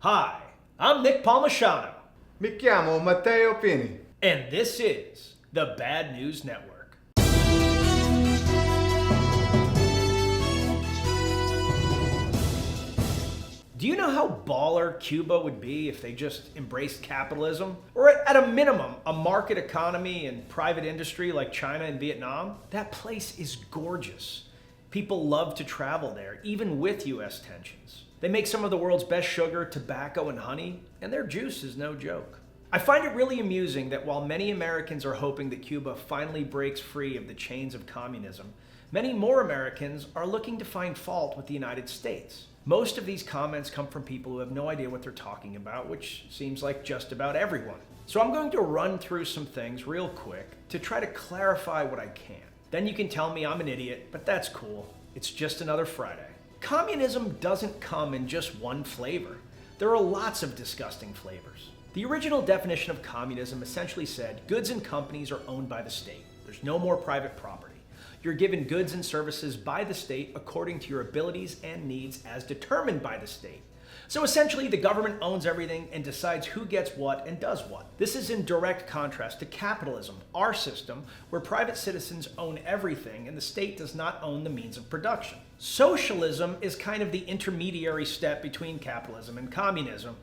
Hi, I'm Nick Palmisciano, Mi chiamo Matteo Pini. and this is the Bad News Network. Do you know how baller Cuba would be if they just embraced capitalism? Or at a minimum, a market economy and private industry like China and Vietnam? That place is gorgeous. People love to travel there, even with US tensions. They make some of the world's best sugar, tobacco, and honey, and their juice is no joke. I find it really amusing that while many Americans are hoping that Cuba finally breaks free of the chains of communism, many more Americans are looking to find fault with the United States. Most of these comments come from people who have no idea what they're talking about, which seems like just about everyone. So I'm going to run through some things real quick to try to clarify what I can. Then you can tell me I'm an idiot, but that's cool. It's just another Friday. Communism doesn't come in just one flavor. There are lots of disgusting flavors. The original definition of communism essentially said goods and companies are owned by the state. There's no more private property. You're given goods and services by the state according to your abilities and needs as determined by the state. So essentially, the government owns everything and decides who gets what and does what. This is in direct contrast to capitalism, our system, where private citizens own everything and the state does not own the means of production. Socialism is kind of the intermediary step between capitalism and communism,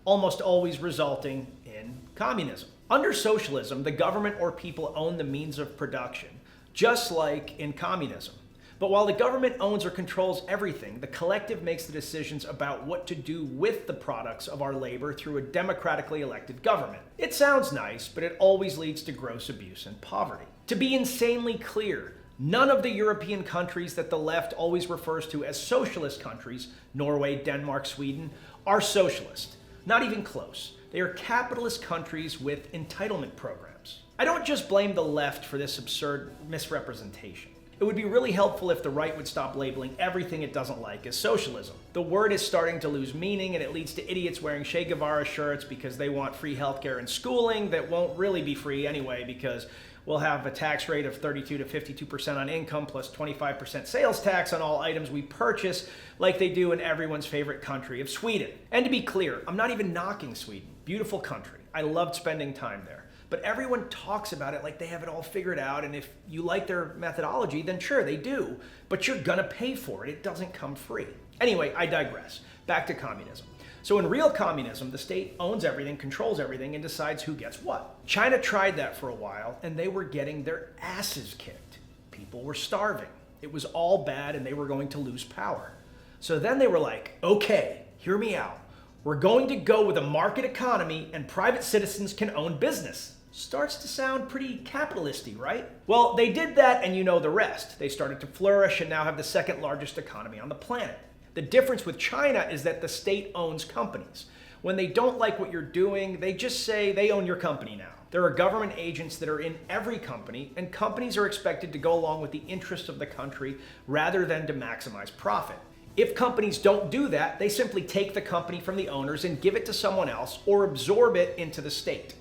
almost always resulting in communism. Under socialism, the government or people own the means of production, just like in communism. But while the government owns or controls everything, the collective makes the decisions about what to do with the products of our labor through a democratically elected government. It sounds nice, but it always leads to gross abuse and poverty. To be insanely clear, none of the European countries that the left always refers to as socialist countries, Norway, Denmark, Sweden, are socialist. Not even close. They are capitalist countries with entitlement programs. I don't just blame the left for this absurd misrepresentation. It would be really helpful if the right would stop labeling everything it doesn't like as socialism. The word is starting to lose meaning, and it leads to idiots wearing Che Guevara shirts because they want free healthcare and schooling that won't really be free anyway because we'll have a tax rate of 32 to 52% on income plus 25% sales tax on all items we purchase, like they do in everyone's favorite country of Sweden. And to be clear, I'm not even knocking Sweden. Beautiful country. I loved spending time there. But everyone talks about it like they have it all figured out, and if you like their methodology, then sure, they do. But you're gonna pay for it. It doesn't come free. Anyway, I digress. Back to communism. So in real communism, the state owns everything, controls everything, and decides who gets what. China tried that for a while, and they were getting their asses kicked. People were starving. It was all bad, and they were going to lose power. So then they were like, okay, hear me out. We're going to go with a market economy, and private citizens can own business. Starts to sound pretty capitalisty, right? Well, they did that, and you know the rest. They started to flourish and now have the second largest economy on the planet. The difference with China is that the state owns companies. When they don't like what you're doing, they just say they own your company now. There are government agents that are in every company, and companies are expected to go along with the interests of the country rather than to maximize profit. If companies don't do that, they simply take the company from the owners and give it to someone else or absorb it into the state.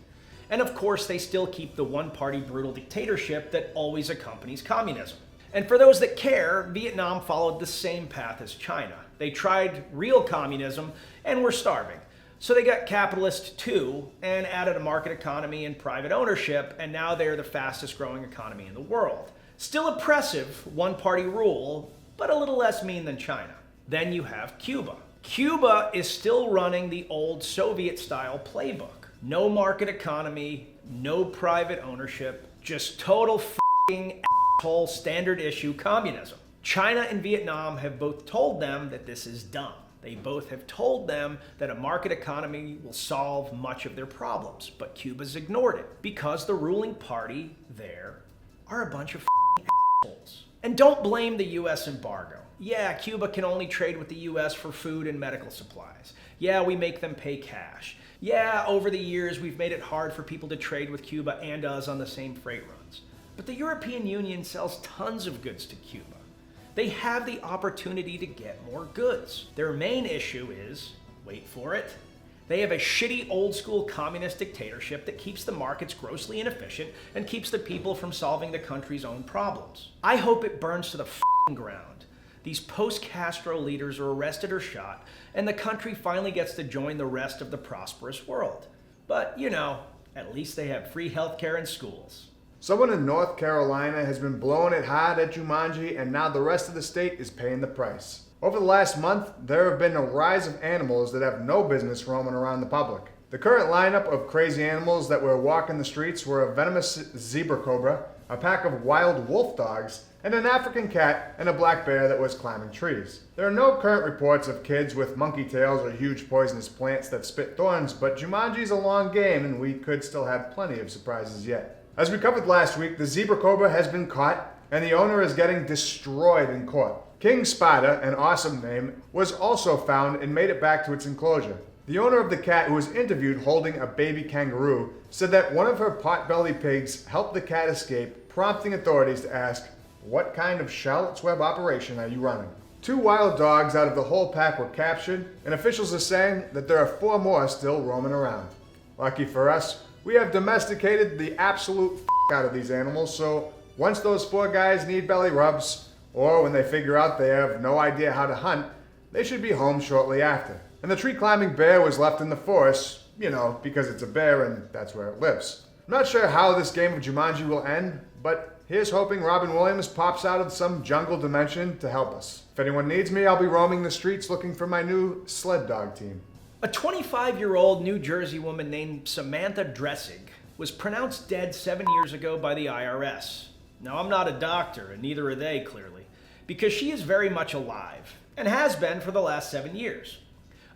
And of course, they still keep the one-party brutal dictatorship that always accompanies communism. And for those that care, Vietnam followed the same path as China. They tried real communism and were starving. So they got capitalist too and added a market economy and private ownership, and now they're the fastest growing economy in the world. Still oppressive, one-party rule, but a little less mean than China. Then you have Cuba. Cuba is still running the old Soviet-style playbook. No market economy, no private ownership, just total f***ing asshole standard issue communism. China and Vietnam have both told them that this is dumb. They both have told them that a market economy will solve much of their problems, but Cuba's ignored it because the ruling party there are a bunch of f***ing assholes. And don't blame the US embargo. Yeah, Cuba can only trade with the US for food and medical supplies. Yeah, we make them pay cash. Yeah, over the years, we've made it hard for people to trade with Cuba and us on the same freight runs. But the European Union sells tons of goods to Cuba. They have the opportunity to get more goods. Their main issue is, wait for it, they have a shitty old school communist dictatorship that keeps the markets grossly inefficient and keeps the people from solving the country's own problems. I hope it burns to the f***ing ground. these post-Castro leaders are arrested or shot, and the country finally gets to join the rest of the prosperous world. But, at least they have free healthcare and schools. Someone in North Carolina has been blowing it hard at Jumanji, and now the rest of the state is paying the price. Over the last month, there have been a rise of animals that have no business roaming around the public. The current lineup of crazy animals that were walking the streets were a venomous zebra cobra, a pack of wild wolf dogs, and an African cat and a black bear that was climbing trees. There are no current reports of kids with monkey tails or huge poisonous plants that spit thorns, but Jumanji's a long game and we could still have plenty of surprises yet. As we covered last week, the zebra cobra has been caught and the owner is getting destroyed in court. King Spada, an awesome name, was also found and made it back to its enclosure. The owner of the cat, who was interviewed holding a baby kangaroo, said that one of her pot-bellied pigs helped the cat escape, prompting authorities to ask, "What kind of Charlotte's Web operation are you running?" 2 wild dogs out of the whole pack were captured, and officials are saying that there are 4 more still roaming around. Lucky for us, we have domesticated the absolute out of these animals, so once those 4 guys need belly rubs, or when they figure out they have no idea how to hunt, they should be home shortly after. And the tree-climbing bear was left in the forest, because it's a bear and that's where it lives. I'm not sure how this game of Jumanji will end, but here's hoping Robin Williams pops out of some jungle dimension to help us. If anyone needs me, I'll be roaming the streets looking for my new sled dog team. A 25-year-old New Jersey woman named Samantha Dressig was pronounced dead 7 years ago by the IRS. Now, I'm not a doctor, and neither are they, clearly, because she is very much alive, and has been for the last 7 years.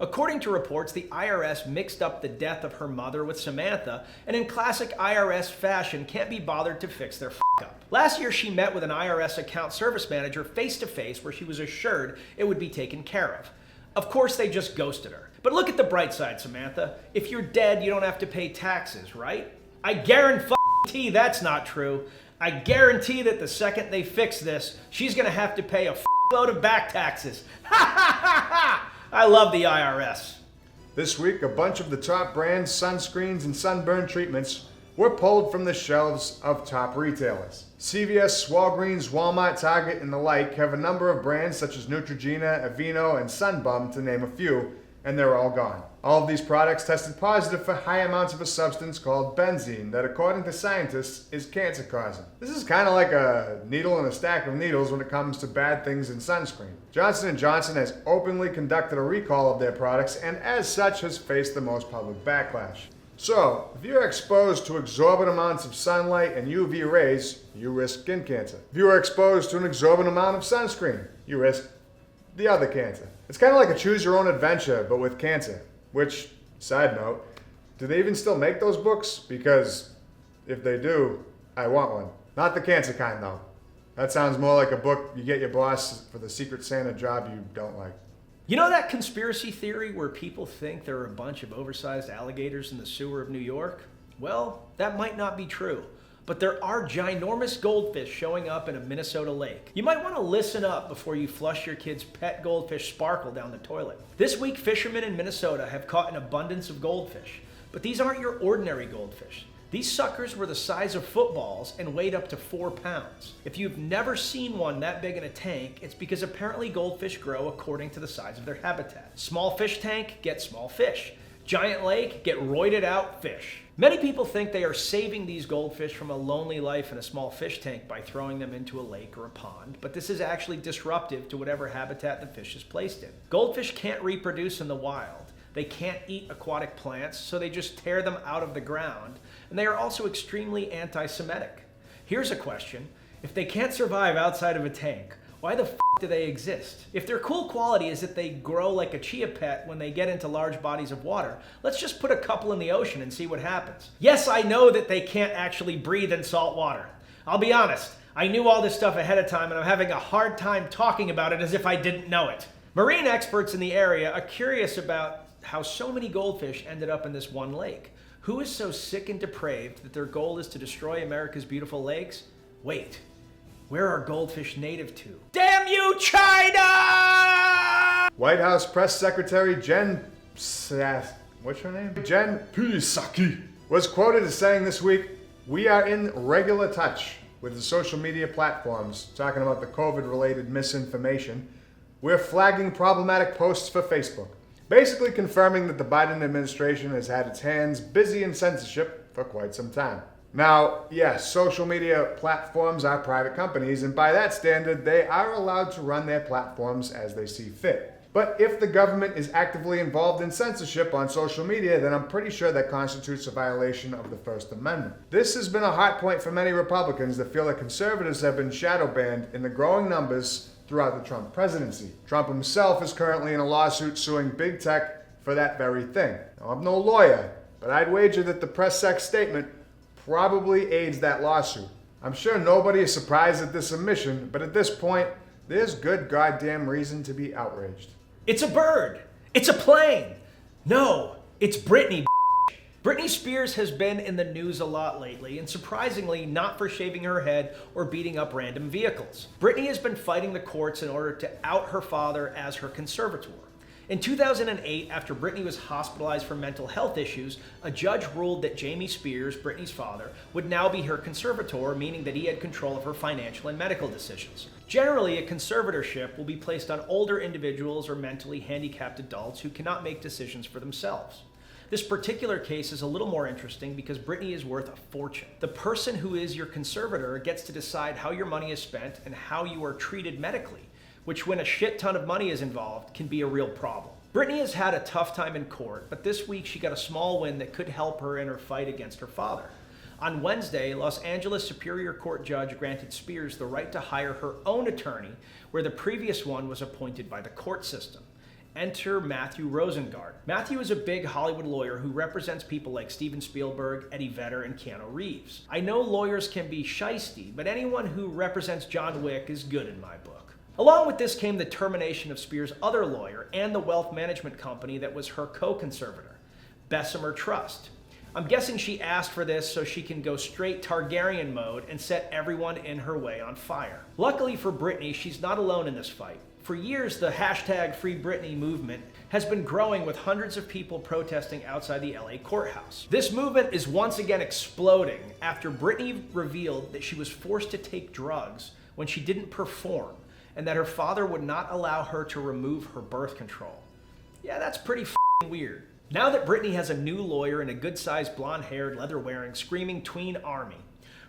According to reports, the IRS mixed up the death of her mother with Samantha, and in classic IRS fashion, can't be bothered to fix their up. Last year, she met with an IRS account service manager face-to-face where she was assured it would be taken care of. Of course, they just ghosted her. But look at the bright side, Samantha. If you're dead, you don't have to pay taxes, right? I guarantee that's not true. I guarantee that the second they fix this, she's gonna have to pay a load of back taxes. Ha ha ha ha! I love the IRS. This week, a bunch of the top brands, sunscreens, and sunburn treatments were pulled from the shelves of top retailers. CVS, Walgreens, Walmart, Target, and the like have a number of brands such as Neutrogena, Aveeno, and Sunbum, to name a few, and they're all gone. All of these products tested positive for high amounts of a substance called benzene that, according to scientists, is cancer-causing. This is kind of like a needle in a stack of needles when it comes to bad things in sunscreen. Johnson & Johnson has openly conducted a recall of their products and as such has faced the most public backlash. So, if you're exposed to exorbitant amounts of sunlight and UV rays, you risk skin cancer. If you are exposed to an exorbitant amount of sunscreen, you risk the other cancer. It's kind of like a choose-your-own-adventure, but with cancer. Which, side note, do they even still make those books? Because if they do, I want one. Not the cancer kind, though. That sounds more like a book you get your boss for the Secret Santa job you don't like. You know that conspiracy theory where people think there are a bunch of oversized alligators in the sewer of New York? Well, that might not be true. But there are ginormous goldfish showing up in a Minnesota lake. You might want to listen up before you flush your kid's pet goldfish Sparkle down the toilet. This week, fishermen in Minnesota have caught an abundance of goldfish. But these aren't your ordinary goldfish. These suckers were the size of footballs and weighed up to 4 pounds. If you've never seen one that big in a tank, it's because apparently goldfish grow according to the size of their habitat. Small fish tank, get small fish. Giant lake, get roided out fish. Many people think they are saving these goldfish from a lonely life in a small fish tank by throwing them into a lake or a pond, but this is actually disruptive to whatever habitat the fish is placed in. Goldfish can't reproduce in the wild. They can't eat aquatic plants, so they just tear them out of the ground, and they are also extremely anti-Semitic. Here's a question. If they can't survive outside of a tank, why the do they exist? If their cool quality is that they grow like a chia pet when they get into large bodies of water, let's just put a couple in the ocean and see what happens. Yes, I know that they can't actually breathe in salt water. I'll be honest, I knew all this stuff ahead of time and I'm having a hard time talking about it as if I didn't know it. Marine experts in the area are curious about how so many goldfish ended up in this one lake. Who is so sick and depraved that their goal is to destroy America's beautiful lakes? Wait. Where are goldfish native to? Damn you, China! White House Press Secretary Jen Psaki was quoted as saying this week, "We are in regular touch with the social media platforms talking about the COVID-related misinformation, We're flagging problematic posts for Facebook, basically confirming that the Biden administration has had its hands busy in censorship for quite some time. Now, yes, social media platforms are private companies, and by that standard, they are allowed to run their platforms as they see fit. But if the government is actively involved in censorship on social media, then I'm pretty sure that constitutes a violation of the First Amendment. This has been a hot point for many Republicans that feel that conservatives have been shadow banned in the growing numbers throughout the Trump presidency. Trump himself is currently in a lawsuit suing big tech for that very thing. Now, I'm no lawyer, but I'd wager that the press sec statement probably aids that lawsuit. I'm sure nobody is surprised at this admission, but at this point, there's good goddamn reason to be outraged. It's a bird. It's a plane. No, it's Britney. Britney Spears has been in the news a lot lately, and surprisingly, not for shaving her head or beating up random vehicles. Britney has been fighting the courts in order to out her father as her conservator. In 2008, after Britney was hospitalized for mental health issues, a judge ruled that Jamie Spears, Britney's father, would now be her conservator, meaning that he had control of her financial and medical decisions. Generally, a conservatorship will be placed on older individuals or mentally handicapped adults who cannot make decisions for themselves. This particular case is a little more interesting because Britney is worth a fortune. The person who is your conservator gets to decide how your money is spent and how you are treated medically, which when a shit ton of money is involved can be a real problem. Britney has had a tough time in court, but this week she got a small win that could help her in her fight against her father. On Wednesday, Los Angeles Superior Court judge granted Spears the right to hire her own attorney, where the previous one was appointed by the court system. Enter Matthew Rosengard. Matthew is a big Hollywood lawyer who represents people like Steven Spielberg, Eddie Vedder, and Keanu Reeves. I know lawyers can be shisty, but anyone who represents John Wick is good in my book. Along with this came the termination of Spears' other lawyer and the wealth management company that was her co-conservator, Bessemer Trust. I'm guessing she asked for this so she can go straight Targaryen mode and set everyone in her way on fire. Luckily for Britney, she's not alone in this fight. For years, the hashtag Free Britney movement has been growing with hundreds of people protesting outside the LA courthouse. This movement is once again exploding after Britney revealed that she was forced to take drugs when she didn't perform, and that her father would not allow her to remove her birth control. Yeah, that's pretty weird. Now that Britney has a new lawyer and a good-sized blonde-haired, leather-wearing, screaming tween army,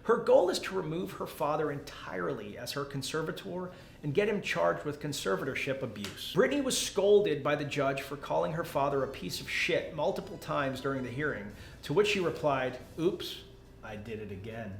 her goal is to remove her father entirely as her conservator and get him charged with conservatorship abuse. Britney was scolded by the judge for calling her father a piece of shit multiple times during the hearing, to which she replied, "Oops, I did it again."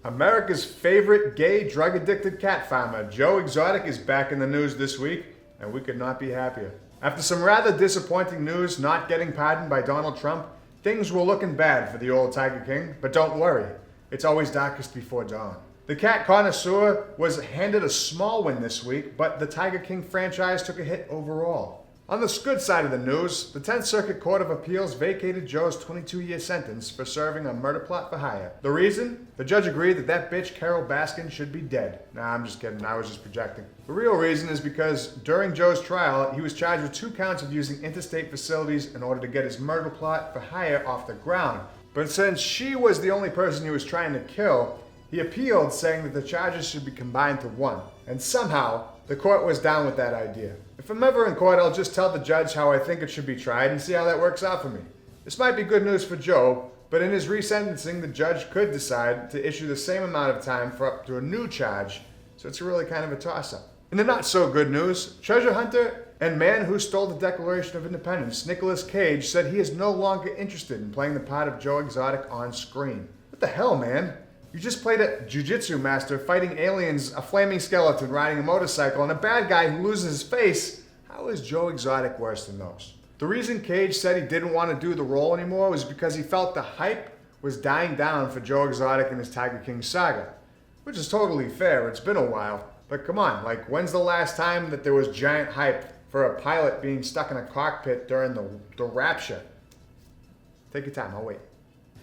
America's favorite gay, drug-addicted cat farmer, Joe Exotic, is back in the news this week, and we could not be happier. After some rather disappointing news not getting pardoned by Donald Trump, things were looking bad for the old Tiger King, but don't worry, it's always darkest before dawn. The cat connoisseur was handed a small win this week, but the Tiger King franchise took a hit overall. On the good side of the news, the 10th Circuit Court of Appeals vacated Joe's 22-year sentence for serving a murder plot for hire. The reason? The judge agreed that that bitch Carol Baskin should be dead. Nah, I'm just kidding. I was just projecting. The real reason is because during Joe's trial, he was charged with 2 counts of using interstate facilities in order to get his murder plot for hire off the ground. But since she was the only person he was trying to kill, he appealed, saying that the charges should be combined to 1. And somehow, the court was down with that idea. If I'm ever in court, I'll just tell the judge how I think it should be tried and see how that works out for me. This might be good news for Joe, but in his resentencing, the judge could decide to issue the same amount of time for up to a new charge, so it's really kind of a toss-up. In the not-so-good news, treasure hunter and man who stole the Declaration of Independence, Nicolas Cage, said he is no longer interested in playing the part of Joe Exotic on screen. What the hell, man? You just played a jiu-jitsu master fighting aliens, a flaming skeleton riding a motorcycle, and a bad guy who loses his face. How is Joe Exotic worse than those? The reason Cage said he didn't want to do the role anymore was because he felt the hype was dying down for Joe Exotic and his Tiger King saga. Which is totally fair, it's been a while. But come on, like when's the last time that there was giant hype for a pilot being stuck in a cockpit during the rapture? Take your time, I'll wait.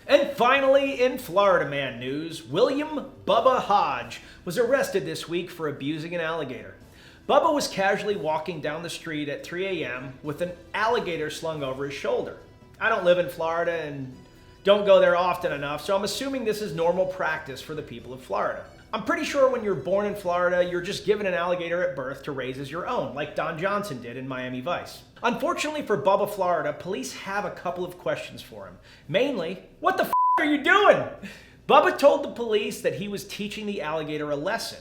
And finally, in Florida Man news, William Bubba Hodge was arrested this week for abusing an alligator. Bubba was casually walking down the street at 3 a.m. with an alligator slung over his shoulder. I don't live in Florida and don't go there often enough, so I'm assuming this is normal practice for the people of Florida. I'm pretty sure when you're born in Florida, you're just given an alligator at birth to raise as your own, like Don Johnson did in Miami Vice. Unfortunately for Bubba Florida, police have a couple of questions for him. Mainly, what the f*** are you doing? Bubba told the police that he was teaching the alligator a lesson.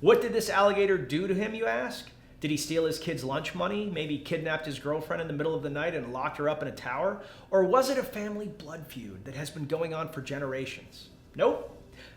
What did this alligator do to him, you ask? Did he steal his kid's lunch money? Maybe kidnapped his girlfriend in the middle of the night and locked her up in a tower? Or was it a family blood feud that has been going on for generations? Nope.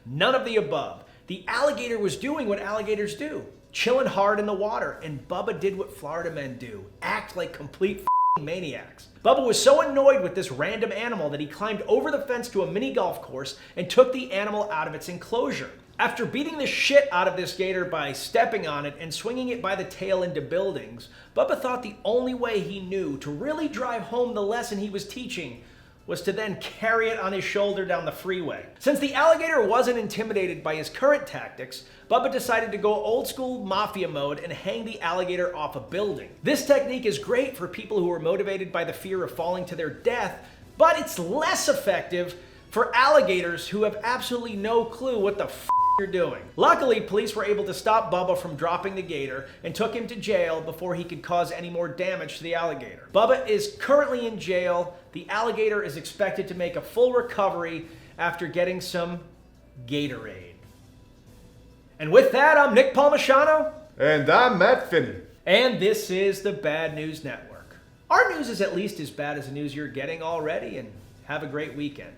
None of the above. The alligator was doing what alligators do, chilling hard in the water, and Bubba did what Florida men do, act like complete maniacs. Bubba was so annoyed with this random animal that he climbed over the fence to a mini golf course and took the animal out of its enclosure. After beating the shit out of this gator by stepping on it and swinging it by the tail into buildings, Bubba thought the only way he knew to really drive home the lesson he was teaching was to then carry it on his shoulder down the freeway. Since the alligator wasn't intimidated by his current tactics, Bubba decided to go old school mafia mode and hang the alligator off a building. This technique is great for people who are motivated by the fear of falling to their death, but it's less effective for alligators who have absolutely no clue what the f you're doing. Luckily, police were able to stop Bubba from dropping the gator and took him to jail before he could cause any more damage to the alligator. Bubba is currently in jail. The alligator is expected to make a full recovery after getting some Gatorade. And with that, I'm Nick Palmisano. And I'm Matt Finney. And this is the Bad News Network. Our news is at least as bad as the news you're getting already, and have a great weekend.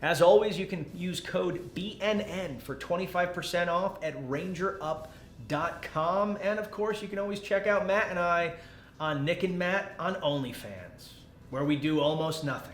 As always, you can use code BNN for 25% off at rangerup.com. And of course, you can always check out Matt and I on Nick and Matt on OnlyFans, where we do almost nothing.